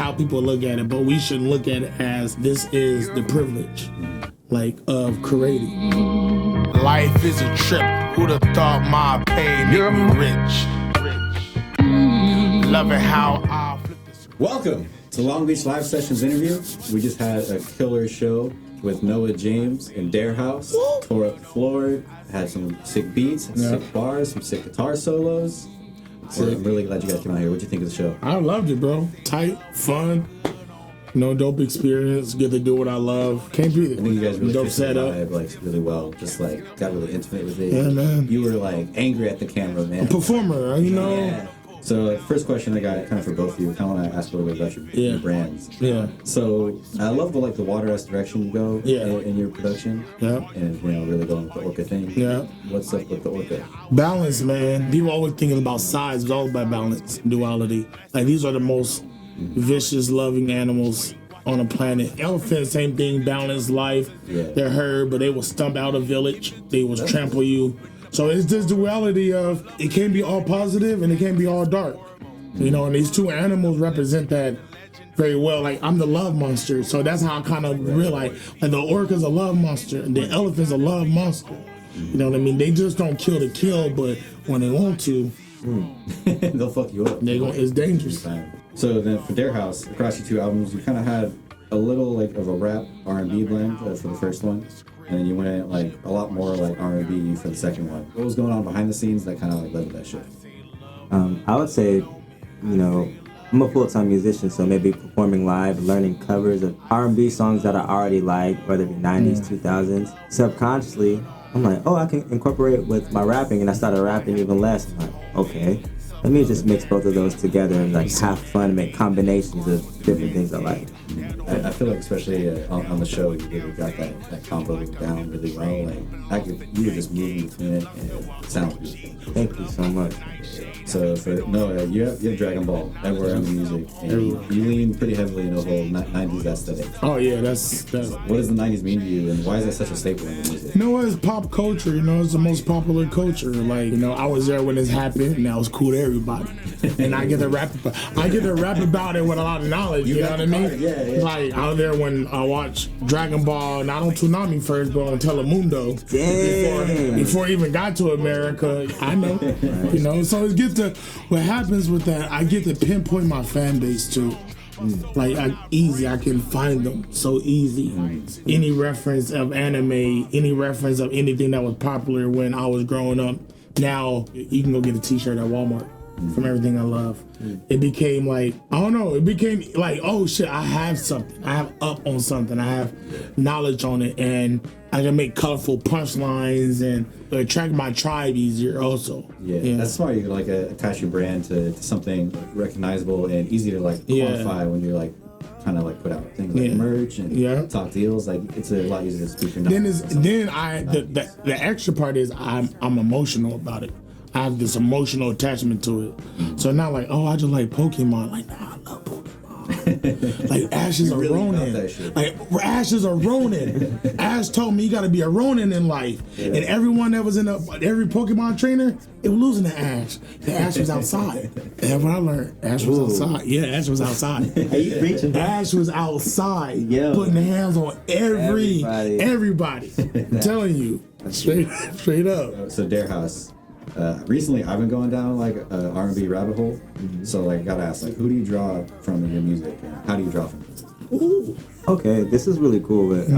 how people look at it, but we shouldn't look at it as this is the privilege, like, of creating. Life is a trip. Who'd have thought my pain made me rich? Loving how I flip this. Welcome to Long Beach Live Sessions interview. We just had a killer show with Noa James in their house. Tore up the floor, had some sick beats, sick bars, some sick guitar solos. So I'm really glad you guys came out here. What'd you think of the show? I loved it, bro. Tight, fun, dope experience. Get to do what I love. Can't beat it. I think you guys really dope fit the setup. vibe, like, really well. Just like got really intimate with it. Yeah, man. You were like angry at the camera, man. Performer, you know. Yeah. So first question I got kind of for both of you. I kind of want to ask a little bit about your brands. Yeah. So I love the water-esque direction you go in your production. Yeah. And really going with the orca thing. Yeah. What's up with the orca? Balance, man. People always thinking about size. It's all about balance, duality. Like, these are the most vicious, loving animals on the planet. Elephants, same thing, balanced life. Yeah. They're herd, but they will stump out a village. They will trample you. So it's this duality of it can't be all positive and it can't be all dark. And these two animals represent that very well. Like, I'm the love monster, so that's how I kind of realize, like, the orca's a love monster and the elephant's a love monster. You know what I mean? They just don't kill to kill, but when they want to, they'll fuck you up. It's dangerous. So then for their house, across your two albums, you kind of had a little like of a rap R&B blend for the first one. And then you went like a lot more like R&B for the second one. What was going on behind the scenes that kind of like led to that shit? I would say, I'm a full-time musician, so maybe performing live, learning covers of R&B songs that I already like, whether it be 90s, 2000s. Subconsciously, I'm like, I can incorporate with my rapping, and I started rapping even less. I'm like, okay, let me just mix both of those together and like have fun, make combinations of different things I like. I feel like especially on the show, you really got that combo down really well. Like you were just moving between it, and it sounds beautiful. Thank you so much. So for Noah, you have Dragon Ball everywhere on the music, and you lean pretty heavily in the whole 90s aesthetic. Oh yeah, that's. What does the 90s mean to you, and why is that such a staple in the music? It's pop culture. It's the most popular culture. Like, I was there when this happened, and that was cool to everybody. And I get to rap about it with a lot of knowledge. You know what I mean? Yeah. Like, out there when I watched Dragon Ball, not on Toonami first, but on Telemundo. Damn. Before it even got to America, I know. So it gets to what happens with that. I get to pinpoint my fan base too. Like, I can find them so easy. Any reference of anime, any reference of anything that was popular when I was growing up, now you can go get a t-shirt at Walmart from everything I love. It became like, it became like, oh shit, I have something. I have up on something. I have knowledge on it, and I can make colorful punchlines and attract my tribe easier also. Yeah. That's smart. You can like attach your brand to something recognizable and easy to like quantify when you're like trying to like put out things like merch and talk deals. Like, it's a lot easier to speak your knowledge. The extra part is I'm emotional about it. I have this emotional attachment to it. So not like, I just like Pokemon. Like, nah, I love Pokemon. Like, Ash is a Ronin. Like, Ash is a Ronin. Ash told me you gotta be a Ronin in life. And everyone that was in every Pokemon trainer, it was losing to Ash. The Ash was outside. That's what I learned. Ash was outside. Yeah, Ash was outside. You preaching? Ash was outside, putting hands on everybody. I'm telling you, straight up. So their house. Recently, I've been going down like a R&B rabbit hole. So like, I gotta ask, like, who do you draw from in your music, and how do you draw from it? Ooh. Okay, this is really cool. But,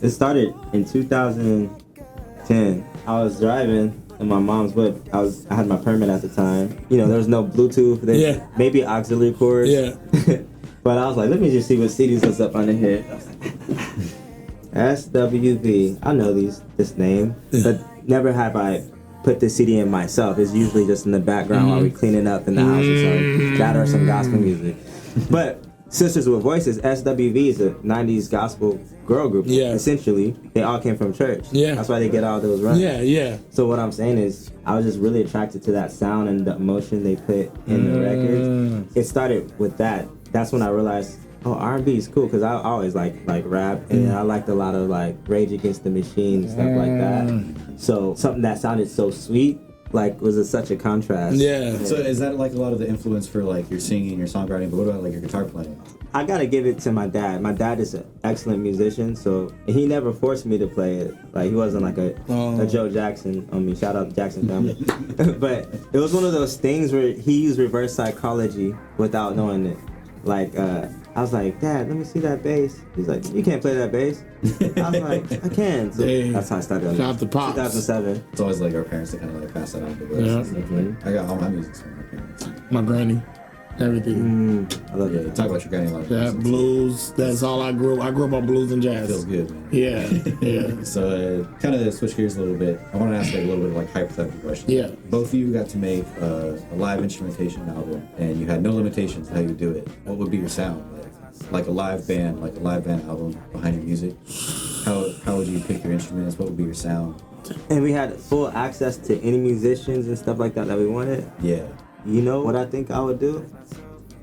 it started in 2010. I was driving in my mom's whip. I had my permit at the time. There was no Bluetooth. Maybe auxiliary cord. Yeah. But I was like, let me just see what CDs was up under here. I was like, SWV. I know this name, but never have I put the CD in myself. It's usually just in the background while we're cleaning up in the house or something. That or some gospel music. But Sisters with Voices, SWV, is a 90s gospel girl group. Essentially, they all came from church. That's why they get all those runs. So what I'm saying is, I was just really attracted to that sound and the emotion they put in the records. It started with that. That's when I realized, R&B is cool, because I always like rap, and I liked a lot of like Rage Against the Machine and stuff like that. So something that sounded so sweet like was such a contrast. Yeah. So is that like a lot of the influence for like your singing, your songwriting, but what about like your guitar playing? I gotta give it to my dad. My dad is an excellent musician, so he never forced me to play it. Like he wasn't like a Joe Jackson on me. Shout out to Jackson family. But it was one of those things where he used reverse psychology without knowing it. Like I was like, Dad, let me see that bass. He's like, you can't play that bass. I was like, I can. So that's how I started on Shout out to Pops. 2007. It's always like our parents that kind of like pass that on to us. Yeah. Mm-hmm. I got all my music from my parents. My granny. Everything. I love Yeah, it. talk about your granny life. That blues, that's all I grew up. I grew up on blues and jazz. Feels good, man. Yeah, yeah. So kind of switch gears a little bit. I want to ask like a little bit of like hypothetical question. Yeah. Both of you got to make a live instrumentation album, and you had no limitations how you do it. What would be your sound? Like a live band album behind your music. How would you pick your instruments? What would be your sound? And we had full access to any musicians and stuff like that we wanted. Yeah. You know what I think I would do?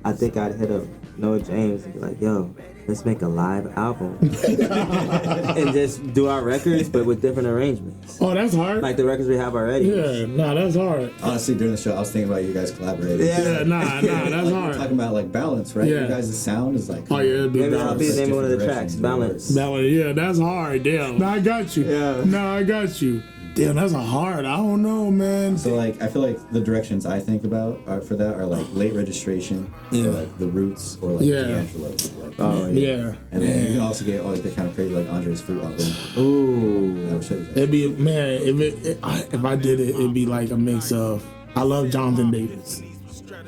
I think I'd hit up Noah James and be like, yo, let's make a live album. And just do our records, but with different arrangements. Oh, that's hard. Like the records we have already. Yeah, nah, that's hard. Honestly, during the show, I was thinking about you guys collaborating. Yeah, nah, that's Like, hard. we're talking about like balance, right? Yeah. You guys' sound is like. Oh yeah, it'd be Maybe that'll be balance. the name of one of the Different tracks, directions, Balance. That one, yeah, that's hard. Damn. No, I got you. Yeah. No, I got you. Damn, that's a hard. I don't know, man. So like, I feel like the directions I think about for that are like late registration, Yeah. or like the Roots, or like Yeah. D'Angelo. Like, Oh, Yeah. and then you can also get all like the kind of crazy like Andre's Fruit album. Ooh. I will show you that. It'd be, man, if I did it, it'd be like a mix of, I love Jonathan Davis,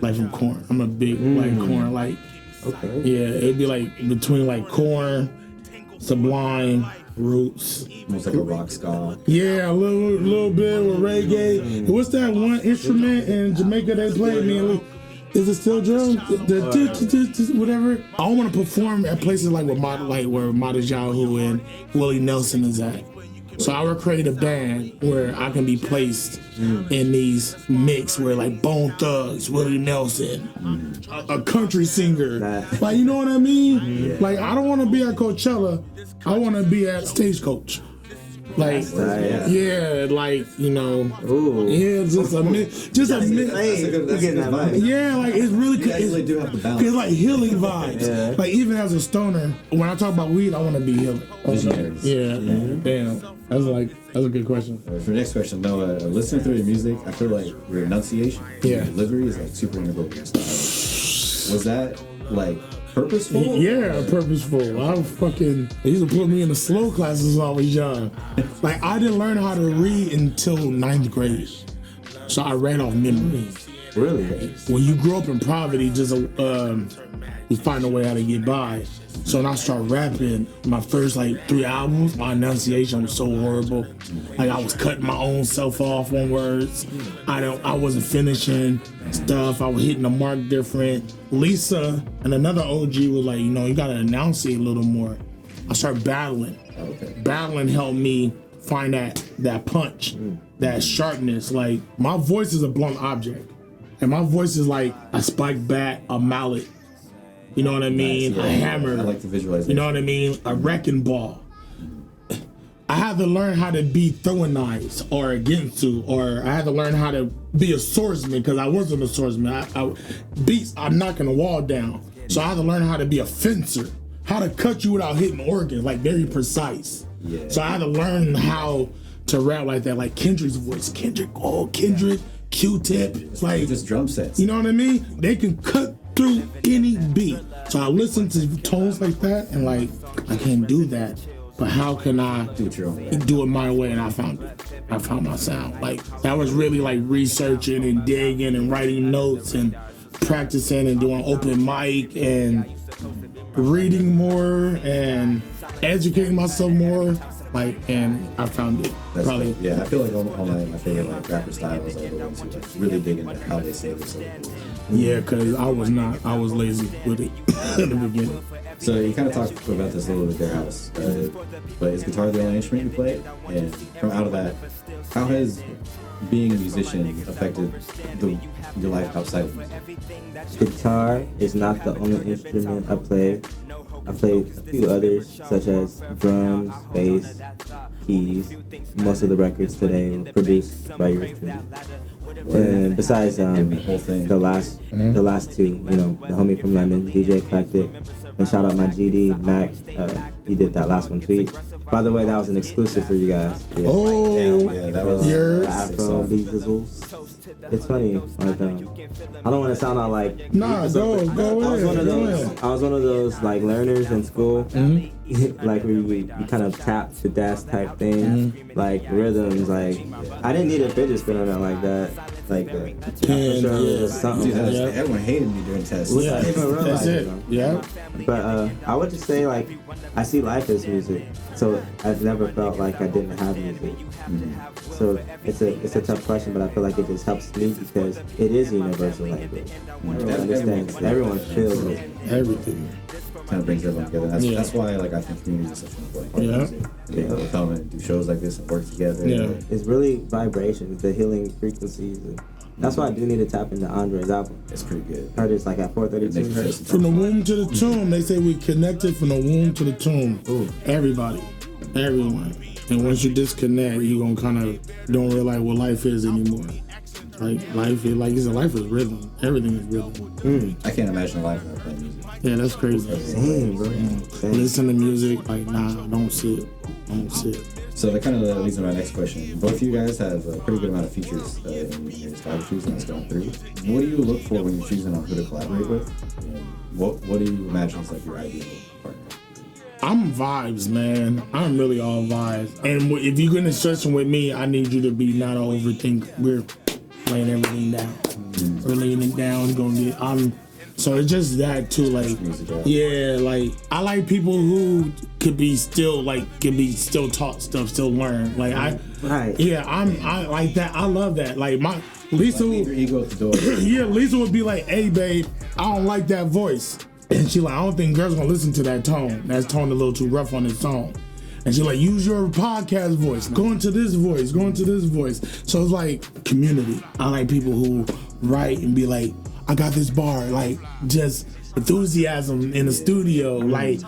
like from Korn. I'm a big, like, Korn, like, Okay. yeah, it'd be like between like Korn, Sublime, Roots. Almost like a rock ska. Yeah, a little bit with reggae. What's that one instrument in Jamaica they play? Is it still drum? Whatever. I want to perform at places like where Mata Yahoo and Willie Nelson is at. So I would create a band where I can be placed in these mix where like Bone Thugs, Willie Nelson, a country singer. Like, you know what I mean? Like, I don't want to be at Coachella. I want to be at Stagecoach. Like, yeah, like, you know, Ooh. yeah, just a minute. That's a good vibe. Yeah, like it's really You actually do have the balance. it's like healing vibes. Yeah. Like even as a stoner, when I talk about weed, I want to be healing. Visionaries. Yeah, damn. That's a good question. For the next question, Noah, listening through your music, I feel like your enunciation, Yeah. your delivery is like super integral to your style. Was that like purposeful? Yeah, purposeful. They used to put me in the slow classes when I was young. Like I didn't learn how to read until 9th grade, so I read off memory. Really? When you grow up in poverty, just you find a way how to get by. So when I started rapping, my first like 3 albums, my enunciation was so horrible. Like I was cutting my own self off on words. I wasn't finishing stuff. I was hitting the mark different. Lisa and another OG was like, you gotta enunciate a little more. I started battling. Okay. Battling helped me find that punch, that sharpness. Like my voice is a blunt object. And my voice is like a spike bat, a mallet. You know what I mean? Nice, yeah. A hammer. I like the visualization. You know what I mean? A wrecking ball. I had to learn how to be throwing knives or against to, or I had to learn how to be a swordsman because I wasn't a swordsman. I'm knocking the wall down. So I had to learn how to be a fencer, how to cut you without hitting organs, like very precise. Yeah. So I had to learn how to rap like that, like Kendrick's voice. Kendrick, Q-Tip. It's like Just drum sets. you know what I mean? They can cut through any beat. So I listen to tones like that and like, I can't do that. But how can I Do it your own way. do it my way? And I found it. I found my sound. Like that was really like researching and digging and writing notes and practicing and doing open mic and reading more and educating myself more. Like, and I found it. That's Probably. dope. Yeah, I feel like all my favorite like rapper styles are the ones who like really dig into how they say this. Yeah, because I was lazy with it in the beginning. So you kind of talked about this a little bit there, House. But is guitar the only instrument you play? And from out of that, how has being a musician affected your life outside of music? Guitar is not the only instrument I play. I play a few others, such as drums, bass, keys. Most of the records today were produced by yours truly. And besides whole thing. the last two, you know, the homie from London, DJ Eclectic, and shout out my GD Mac. He did that last one tweet. By the way, that was an exclusive for you guys. Yeah. Oh, Yeah, that was yours. Afro Beazzles. It's funny. Like, I don't want to sound all like. Nah, go I was one of those. ahead. I was one of those like learners in school, like where you kind of tap to dance type thing, like rhythms. Like I didn't need a fidget spinner that like that. Like Yeah, sure yeah. it was something. Dude, everyone hated me during tests. Which Yeah, I didn't even realize, that's it. you know. Yeah. But I would just say like I see life as music, so I've never felt like I didn't have music. So it's a tough question, but I feel like it just helps me because it is a universal language. Everyone understands. Everyone feels it. Everything. Kind of brings everyone together. That's, Yeah. that's why like I think community is such an important part Yeah. of music. People come and do shows like this and work together. Yeah. It's really vibrations, the healing frequencies. And that's why I do need to tap into Andre's album. It's pretty good. Heard it's like at 432 hertz. From the womb to the tomb, they say we connected from the womb to the tomb. Ooh. Everybody, everyone. And once you disconnect, you gonna kind of don't realize what life is anymore. Like life is like life is rhythm. Everything is rhythm. I can't imagine a life without playing music. Yeah, that's crazy. Damn, bro. Damn. Listen to music, like nah, don't sit, don't sit. So that kind of leads to my next question. Both of you guys have a pretty good amount of features in your discographies and it's going through. What do you look for when you're choosing on who to collaborate with? And what do you imagine is like your ideal partner? I'm vibes, man. I'm really all vibes. And if you're gonna session with me, I need you to be not an overthink. We're laying everything down. We're laying it down. It's gonna get. So it's just that too. Like, yeah, like I like people who could be still taught stuff, still learn. Like Right. yeah, I like that. I love that. Like my Lisa. Leave your ego at the door. Yeah, Lisa would be like, "Hey, babe, I don't like that voice." And she like, "I don't think girls gonna listen to that tone. That tone a little too rough on this song." And she like, "Use your podcast voice. Go into this voice. Go into this voice." So it's like community. I like people who write and be like, "I got this bar." Like just enthusiasm in the studio. Like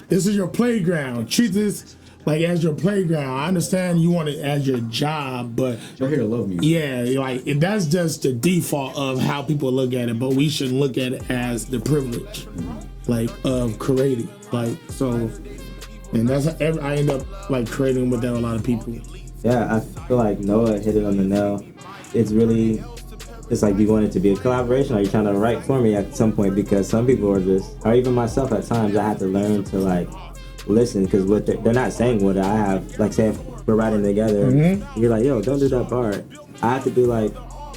this is your playground. Treat this like as your playground. I understand you want it as your job, but We're here to love music. yeah, like that's just the default of how people look at it, but we should look at it as the privilege, like of creating, like so, and that's I end up like creating with that a lot of people. Yeah, I feel like Noah hit it on the nail. It's like you want it to be a collaboration. Are you trying to write for me at some point? Because some people are just, or even myself at times, I have to learn to like listen because what they're not saying what I have. Like say if we're writing together, you're like, yo, don't do that bar. I have to be like,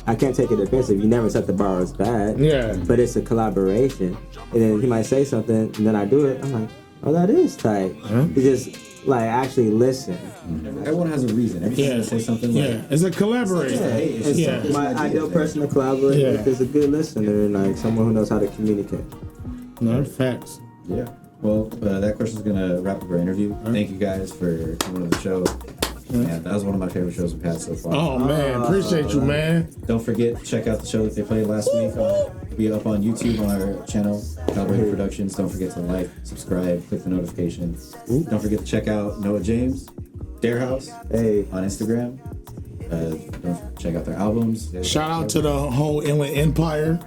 I can't take it offensive. You never said the bar was bad. Yeah. But it's a collaboration. And then he might say something, and then I do it. I'm like, oh, that is tight. You just like actually listen. Everyone has a reason. Every time Yeah, they say something like, yeah, it's a collaboration. it's Yeah. it's My an idea ideal there. person to collaborate Yeah. with is a good listener and like someone who knows how to communicate. No facts. Yeah. Well, that question's gonna wrap up our interview. Thank you guys for coming on the show. Yeah, that was one of my favorite shows we've had so far. Oh man, appreciate you, man. Don't forget to check out the show that they played last week. It'll be up on YouTube on our channel, Calibrated Productions. Don't forget to like, subscribe, click the notification. Don't forget to check out Noa James, Dare House Hey, on Instagram. Don't check out their albums. Shout out to the whole Inland Empire.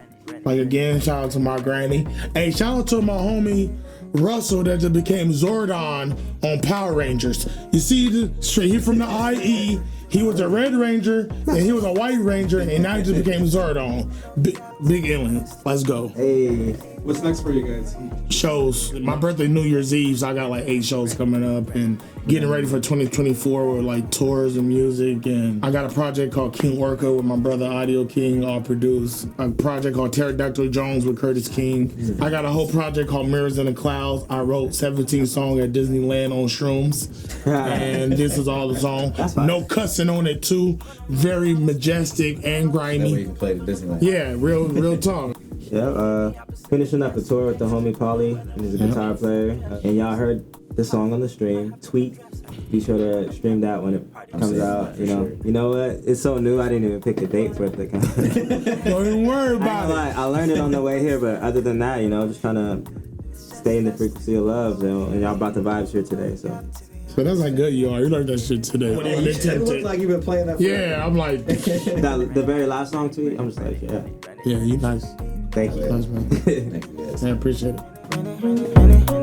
Like again, shout out to my granny. Hey, shout out to my homie Russell that just became Zordon on Power Rangers. You see, he from the IE. He was a Red Ranger and he was a White Ranger, and now he just became Zordon. Big Inland. Let's go. hey, What's next for you guys? Shows. My birthday, New Year's Eve, so I got like 8 shows coming up and getting ready for 2024 with like tours and music. And I got a project called King Orca with my brother Audio King, all produced. A project called Pterodactyl Jones with Curtis King. I got a whole project called Mirrors in the Clouds. I wrote 17 songs at Disneyland on shrooms. And this is all the song. No cussing on it too. Very majestic and That way you grimy. can play the Disneyland. Yeah, real talk. yeah. Finishing up the tour with the homie Paulie, and he's a guitar player. And y'all heard the song on the stream. Tweet. Be sure to stream that when it comes saying out. that for You know what? It's so new. I didn't even pick a date for it to come. Don't even worry I ain't about gonna it. lie, I learned it on the way here, but other than that, just trying to stay in the frequency of love, and y'all brought the vibes here today, so But that's how good you are. You learned that shit today. It looks like you've been playing that. Yeah, I'm like, The very last song to you, I'm just like, yeah. yeah, you nice. Thank you. Nice, man. Thank you guys. I appreciate it.